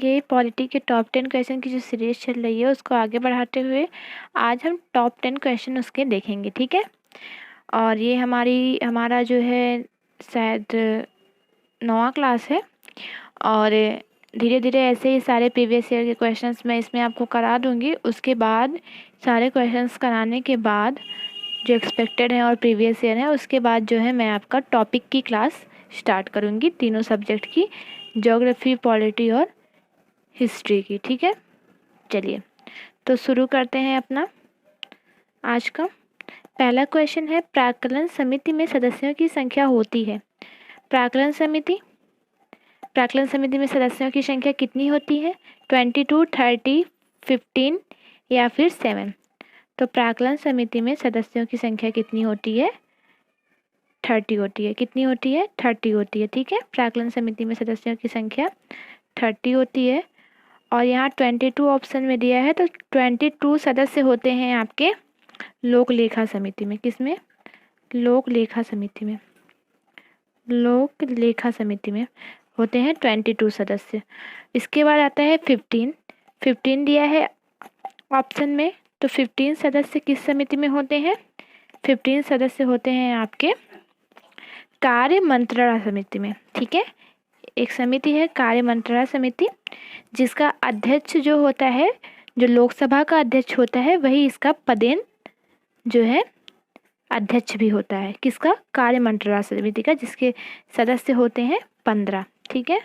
देखेंगे पॉलिटी के top 10 question की जो सीरीज चल रही है उसको आगे बढ़ाते हुए आज हम टॉप 10 क्वेश्चन उसके देखेंगे, ठीक है। और ये हमारा जो है शायद 9वां क्लास है और धीरे धीरे ऐसे ही सारे प्रीवियस ईयर के क्वेश्चंस मैं इसमें आपको करा दूंगी। उसके बाद सारे क्वेश्चंस कराने के बाद जो एक्सपेक्टेड है और प्रीवियस ईयर है उसके बाद जो है मैं आपका टॉपिक की क्लास स्टार्ट करूंगी, तीनों सब्जेक्ट की, ज्योग्राफी, पॉलिटी और हिस्ट्री की, ठीक है। चलिए तो शुरू करते हैं अपना आज का पहला क्वेश्चन है, प्राक्कलन समिति में सदस्यों की संख्या होती है। प्राक्कलन समिति में सदस्यों की संख्या कितनी होती है? 22, 30, 15 या फिर 7। तो प्राक्कलन समिति में सदस्यों की संख्या कितनी होती है? 30 होती है। कितनी होती है? 30 होती है, ठीक है। प्राक्कलन समिति में सदस्यों की संख्या 30 होती है। और यहाँ 22 ऑप्शन में दिया है, तो 22 सदस्य होते हैं आपके लोक लेखा समिति में। किसमें? लोक लेखा समिति में। लोक लेखा समिति में होते हैं 22 सदस्य। इसके बाद आता है 15 दिया है ऑप्शन में, तो 15 सदस्य किस समिति में होते हैं? 15 सदस्य होते हैं आपके कार्य मंत्रणा समिति में, ठीक है। एक समिति है कार्य मंत्रणा समिति, जिसका अध्यक्ष जो होता है, जो लोकसभा का अध्यक्ष होता है, वही इसका पदेन जो है अध्यक्ष भी होता है। किसका? कार्य मंत्रणा समिति का, जिसके सदस्य होते हैं 15, ठीक है।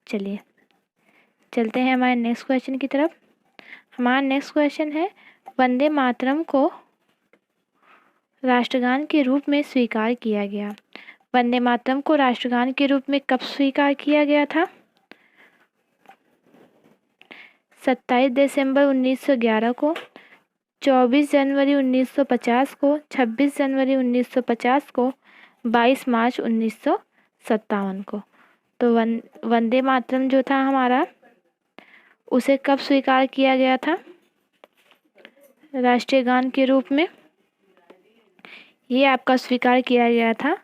चलिए चलते हैं हमारे नेक्स्ट क्वेश्चन की तरफ। हमारा नेक्स्ट क्वेश्चन है, वंदे मातरम को राष्ट्रगान के रूप में स्वीकार किया गया। वंदे मातरम को राष्ट्रगान के रूप में कब स्वीकार किया गया था? 27 दिसंबर 1911 को, 24 जनवरी 1950 को, 26 जनवरी 1950 को, 22 मार्च 1957 को। तो वंदे मातरम जो था हमारा, उसे कब स्वीकार किया गया था राष्ट्रीय गान के रूप में? ये आपका स्वीकार किया गया था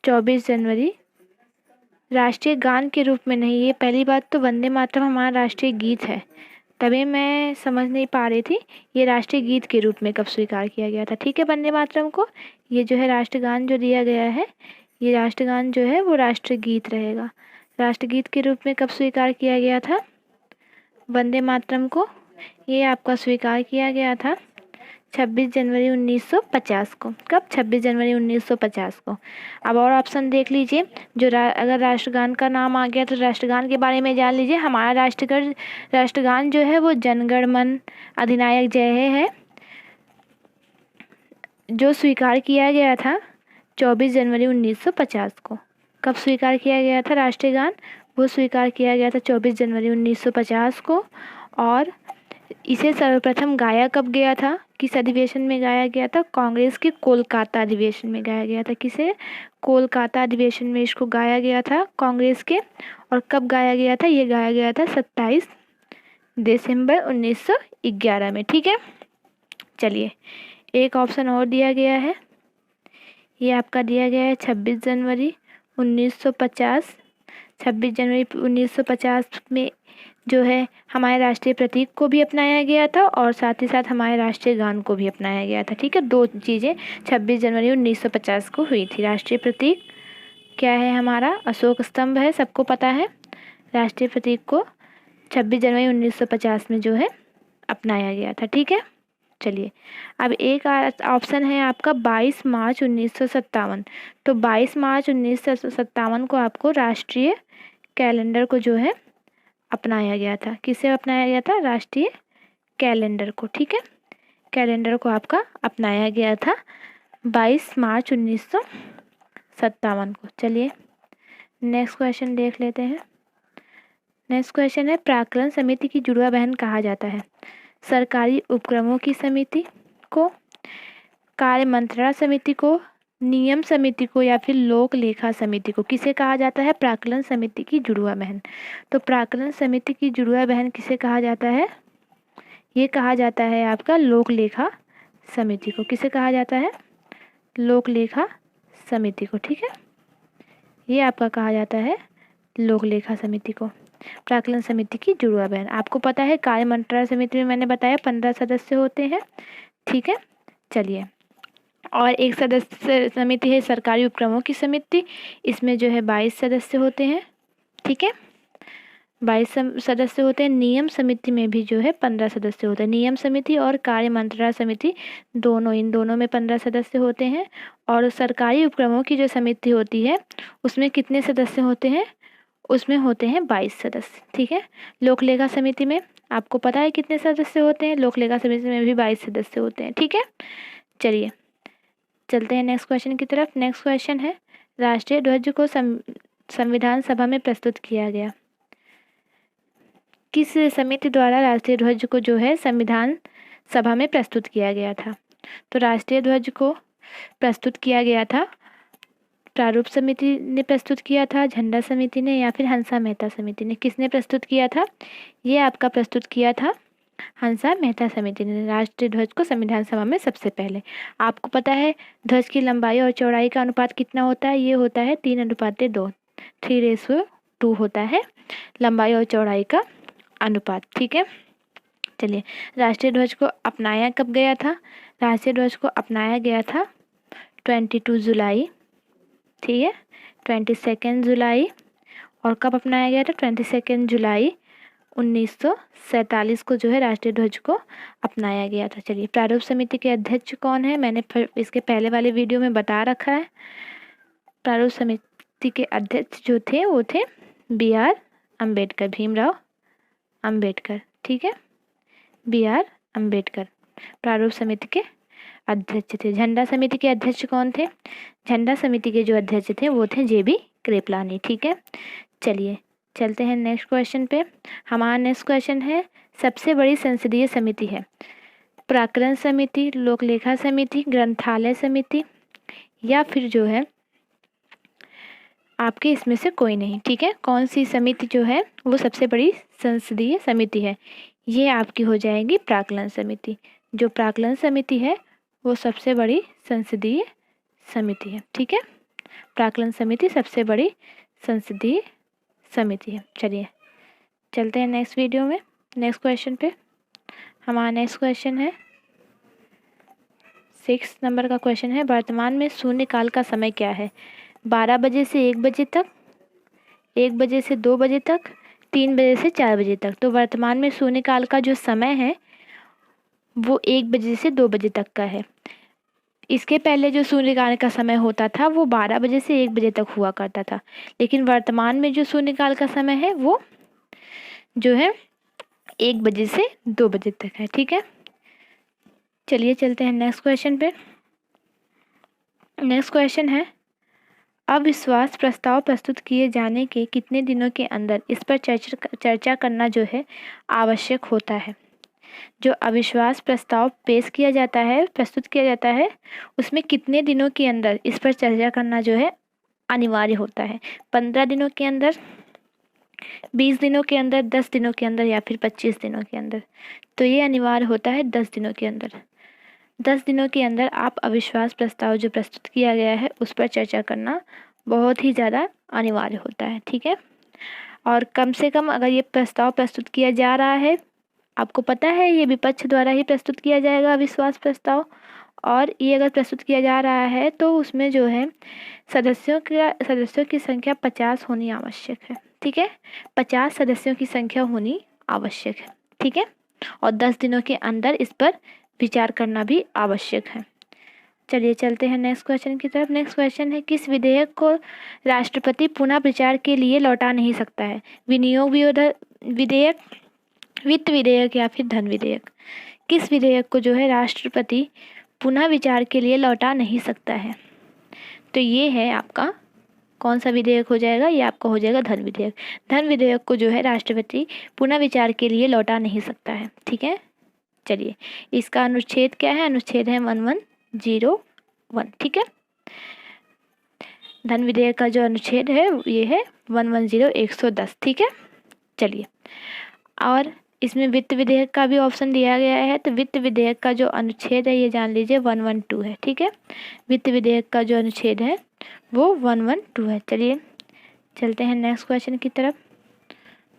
24 जनवरी। राष्ट्रीय गान के रूप में नहीं, ये पहली बात तो वंदे मातरम हमारा राष्ट्रीय गीत है, तभी मैं समझ नहीं पा रही थी ये राष्ट्रीय गीत के रूप में कब स्वीकार किया गया था, ठीक है। वंदे मातरम को ये जो है राष्ट्रगान जो दिया गया है, ये राष्ट्रगान जो है वो राष्ट्रीय गीत रहेगा। राष्ट्रगीत के रूप में कब स्वीकार किया गया था वंदे मातरम को? ये आपका स्वीकार किया गया था 26 जनवरी 1950 को। कब? 26 जनवरी 1950 को। अब और ऑप्शन देख लीजिए, जो अगर राष्ट्रगान का नाम आ गया तो राष्ट्रगान के बारे में जान लीजिए। हमारा राष्ट्रगान जो है वो जनगण मन अधिनायक जय है, जो स्वीकार किया गया था 24 जनवरी 1950 को। कब स्वीकार किया गया था राष्ट्रीय गान? वो स्वीकार किया गया था 24 जनवरी 1950 को। और इसे सर्वप्रथम गाया कब गया था? किस अधिवेशन में गाया गया था? कांग्रेस के कोलकाता अधिवेशन में गाया गया था। किसे? कोलकाता अधिवेशन में इसको गाया गया था कांग्रेस के। और कब गाया गया था? ये गाया गया था 27 दिसंबर 1911 में, ठीक है। चलिए एक ऑप्शन और दिया गया है, ये आपका दिया गया है 26 जनवरी 1950। 26 जनवरी 1950 में जो है हमारे राष्ट्रीय प्रतीक को भी अपनाया गया था और साथ ही साथ हमारे राष्ट्रीय गान को भी अपनाया गया था, ठीक है। दो चीज़ें 26 जनवरी 1950 को हुई थी। राष्ट्रीय प्रतीक क्या है हमारा? अशोक स्तंभ है, सबको पता है। राष्ट्रीय प्रतीक को 26 जनवरी 1950 में जो है अपनाया गया था, ठीक है। चलिए अब एक ऑप्शन है आपका 22 मार्च 1957। तो 22 मार्च 1957 को आपको राष्ट्रीय कैलेंडर को जो है अपनाया गया था। किसे अपनाया गया था? राष्ट्रीय कैलेंडर को, ठीक है। कैलेंडर को आपका अपनाया गया था 22 मार्च 1957 को। चलिए नेक्स्ट क्वेश्चन देख लेते हैं। नेक्स्ट क्वेश्चन है, प्राक्कलन समिति की जुड़वा बहन कहा जाता है। सरकारी उपक्रमों की समिति को, कार्य मंत्रणा समिति को, नियम समिति को, या फिर लोक लेखा समिति को। किसे कहा जाता है? प्राक्कलन समिति की जुड़वा बहन। तो प्राक्कलन समिति की जुड़वा बहन किसे कहा जाता है? ये कहा जाता है आपका लोक लेखा समिति को। किसे कहा जाता है? लोक लेखा समिति को, ठीक है। ये आपका कहा जाता है लोक लेखा समिति को। प्राक्कलन समिति की जुड़वा बहन। आपको पता है कार्य मंत्रणा समिति में मैंने बताया 15 सदस्य होते हैं, ठीक है। चलिए, और एक सदस्य समिति है सरकारी उपक्रमों की समिति, इसमें जो है 22 सदस्य होते हैं, ठीक है, 22 सदस्य होते हैं। नियम समिति में भी जो है 15 सदस्य होते हैं। नियम समिति और कार्य मंत्रणा समिति दोनों, इन दोनों में 15 सदस्य होते हैं। और सरकारी उपक्रमों की जो समिति होती है उसमें कितने सदस्य होते हैं, उसमें होते हैं 22 सदस्य, ठीक है। लोक लेखा समिति में आपको पता है कितने सदस्य होते हैं, लोक लेखा समिति में भी 22 सदस्य होते हैं, ठीक है। चलिए चलते हैं नेक्स्ट क्वेश्चन की तरफ। नेक्स्ट क्वेश्चन है, राष्ट्रीय ध्वज को संविधान सभा में प्रस्तुत किया गया। किस समिति द्वारा राष्ट्रीय ध्वज को जो है संविधान सभा में प्रस्तुत किया गया था? तो राष्ट्रीय ध्वज को प्रस्तुत किया गया था प्रारूप समिति ने प्रस्तुत किया था, झंडा समिति ने, या फिर हंसा मेहता समिति ने। किसने प्रस्तुत किया था? ये आपका प्रस्तुत किया था हंसा मेहता समिति ने राष्ट्रीय ध्वज को संविधान सभा में सबसे पहले। आपको पता है ध्वज की लंबाई और चौड़ाई का अनुपात कितना होता है? ये होता है 3:2, 3:2 होता है लंबाई और चौड़ाई का अनुपात, ठीक है। चलिए, राष्ट्रीय ध्वज को अपनाया कब गया था? राष्ट्रीय ध्वज को अपनाया गया था 22 जुलाई, ठीक है, 22 जुलाई। और कब अपनाया गया था? 22 जुलाई 1947 को जो है राष्ट्रीय ध्वज को अपनाया गया था। चलिए, प्रारूप समिति के अध्यक्ष कौन है? मैंने इसके पहले वाले वीडियो में बता रखा है। प्रारूप समिति के अध्यक्ष जो थे वो थे BR अम्बेडकर, भीमराव अम्बेडकर, ठीक है, BR अम्बेडकर प्रारूप समिति के अध्यक्ष थे। झंडा समिति के अध्यक्ष कौन थे? झंडा समिति के जो अध्यक्ष थे वो थे JB कृपलानी, ठीक है। चलिए चलते हैं नेक्स्ट क्वेश्चन पे। हमारा नेक्स्ट क्वेश्चन है, सबसे बड़ी संसदीय समिति है प्राक्कलन समिति, लोक लेखा समिति, ग्रंथालय समिति, या फिर जो है आपके इसमें से कोई नहीं, ठीक है। कौन सी समिति जो है वो सबसे बड़ी संसदीय समिति है? ये आपकी हो जाएगी प्राक्कलन समिति। जो प्राक्कलन समिति है वो सबसे बड़ी संसदीय समिति है, ठीक है। प्राक्कलन समिति सबसे बड़ी संसदीय समिति है। चलिए चलते हैं नेक्स्ट वीडियो में, नेक्स्ट क्वेश्चन पे। हमारा नेक्स्ट क्वेश्चन है 6 नंबर का क्वेश्चन है, वर्तमान में शून्यकाल का समय क्या है? 12 बजे से 1 बजे तक, 1 बजे से 2 बजे तक, 3 बजे से 4 बजे तक। तो वर्तमान में शून्यकाल का जो समय है वो 1 बजे से 2 बजे तक का है। इसके पहले जो शून्यकाल का समय होता था वो 12 बजे से 1 बजे तक हुआ करता था, लेकिन वर्तमान में जो शून्यकाल का समय है वो जो है 1 बजे से 2 बजे तक है, ठीक है। चलिए चलते हैं नेक्स्ट क्वेश्चन पे। नेक्स्ट क्वेश्चन है, अविश्वास प्रस्ताव प्रस्तुत किए जाने के कितने दिनों के अंदर इस पर चर्चा करना जो है आवश्यक होता है? जो अविश्वास प्रस्ताव पेश किया जाता है, प्रस्तुत किया जाता है, उसमें कितने दिनों के अंदर इस पर चर्चा करना जो है अनिवार्य होता है? 15 दिनों के अंदर, 20 दिनों के अंदर, 10 दिनों के अंदर, या फिर 25 दिनों के अंदर? तो ये अनिवार्य होता है 10 दिनों के अंदर। 10 दिनों के अंदर आप अविश्वास प्रस्ताव जो प्रस्तुत किया गया है उस पर चर्चा करना बहुत ही ज़्यादा अनिवार्य होता है, ठीक है। और कम से कम अगर ये प्रस्ताव प्रस्तुत किया जा रहा है, आपको पता है ये विपक्ष द्वारा ही प्रस्तुत किया जाएगा अविश्वास प्रस्ताव, और ये अगर प्रस्तुत किया जा रहा है तो उसमें जो है सदस्यों की संख्या 50 होनी आवश्यक है, ठीक है। 50 सदस्यों की संख्या होनी आवश्यक है, ठीक है। और 10 दिनों के अंदर इस पर विचार करना भी आवश्यक है। चलिए चलते हैं नेक्स्ट क्वेश्चन की तरफ। नेक्स्ट क्वेश्चन है, किस विधेयक को राष्ट्रपति पुनः विचार के लिए लौटा नहीं सकता है? विनियोग विधेयक, वित्त विधेयक, या फिर धन विधेयक? किस विधेयक को जो है राष्ट्रपति पुनः विचार के लिए लौटा नहीं सकता है? तो ये है आपका कौन सा विधेयक हो जाएगा? ये आपका हो जाएगा धन विधेयक। धन विधेयक को जो है राष्ट्रपति पुनः विचार के लिए लौटा नहीं सकता है, ठीक है। चलिए, इसका अनुच्छेद क्या है? अनुच्छेद है 1101, ठीक है। धन विधेयक का जो अनुच्छेद है ये है 110, 110, ठीक है। चलिए, और इसमें वित्त विधेयक का भी ऑप्शन दिया गया है, तो वित्त विधेयक का जो अनुच्छेद है ये जान लीजिए 112 है, ठीक है। वित्त विधेयक का जो अनुच्छेद है वो 112 है। चलिए चलते हैं नेक्स्ट क्वेश्चन की तरफ।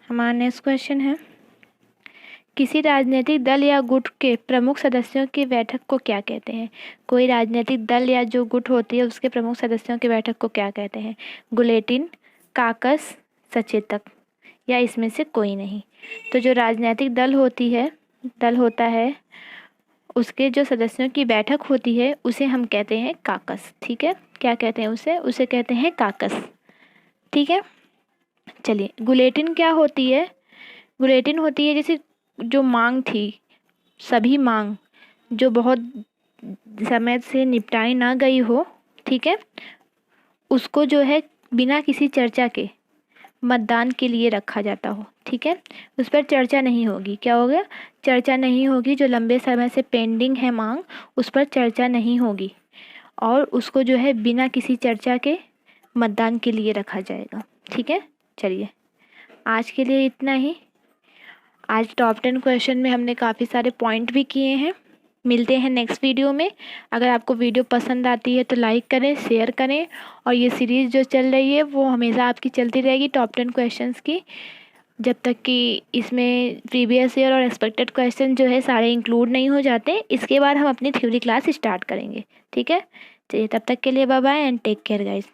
हमारा नेक्स्ट क्वेश्चन है, किसी राजनीतिक दल या गुट के प्रमुख सदस्यों की बैठक को क्या कहते हैं? कोई राजनीतिक दल या जो गुट होती है उसके प्रमुख सदस्यों की बैठक को क्या कहते हैं? बुलेटिन, काकस, सचेतक, या इसमें से कोई नहीं? तो जो राजनीतिक दल होता है उसके जो सदस्यों की बैठक होती है उसे हम कहते हैं काकस। ठीक है, क्या कहते हैं उसे कहते हैं काकस। ठीक है, चलिए बुलेटिन क्या होती है? बुलेटिन होती है जैसे जो मांग थी, सभी मांग जो बहुत समय से निपटाई ना गई हो, ठीक है, उसको जो है बिना किसी चर्चा के मतदान के लिए रखा जाता हो। ठीक है, उस पर चर्चा नहीं होगी। क्या हो गया? चर्चा नहीं होगी। जो लंबे समय से पेंडिंग है मांग, उस पर चर्चा नहीं होगी और उसको जो है बिना किसी चर्चा के मतदान के लिए रखा जाएगा। ठीक है, चलिए आज के लिए इतना ही। आज टॉप 10 क्वेश्चन में हमने काफ़ी सारे पॉइंट भी किए हैं। मिलते हैं नेक्स्ट वीडियो में। अगर आपको वीडियो पसंद आती है तो लाइक करें, शेयर करें, और ये सीरीज़ जो चल रही है वो हमेशा आपकी चलती रहेगी टॉप 10 क्वेश्चंस की, जब तक कि इसमें प्रीवियस ईयर और एक्सपेक्टेड क्वेश्चन जो है सारे इंक्लूड नहीं हो जाते। इसके बाद हम अपनी थ्योरी क्लास स्टार्ट करेंगे। ठीक है, चलिए तब तक के लिए bye bye and take care guys.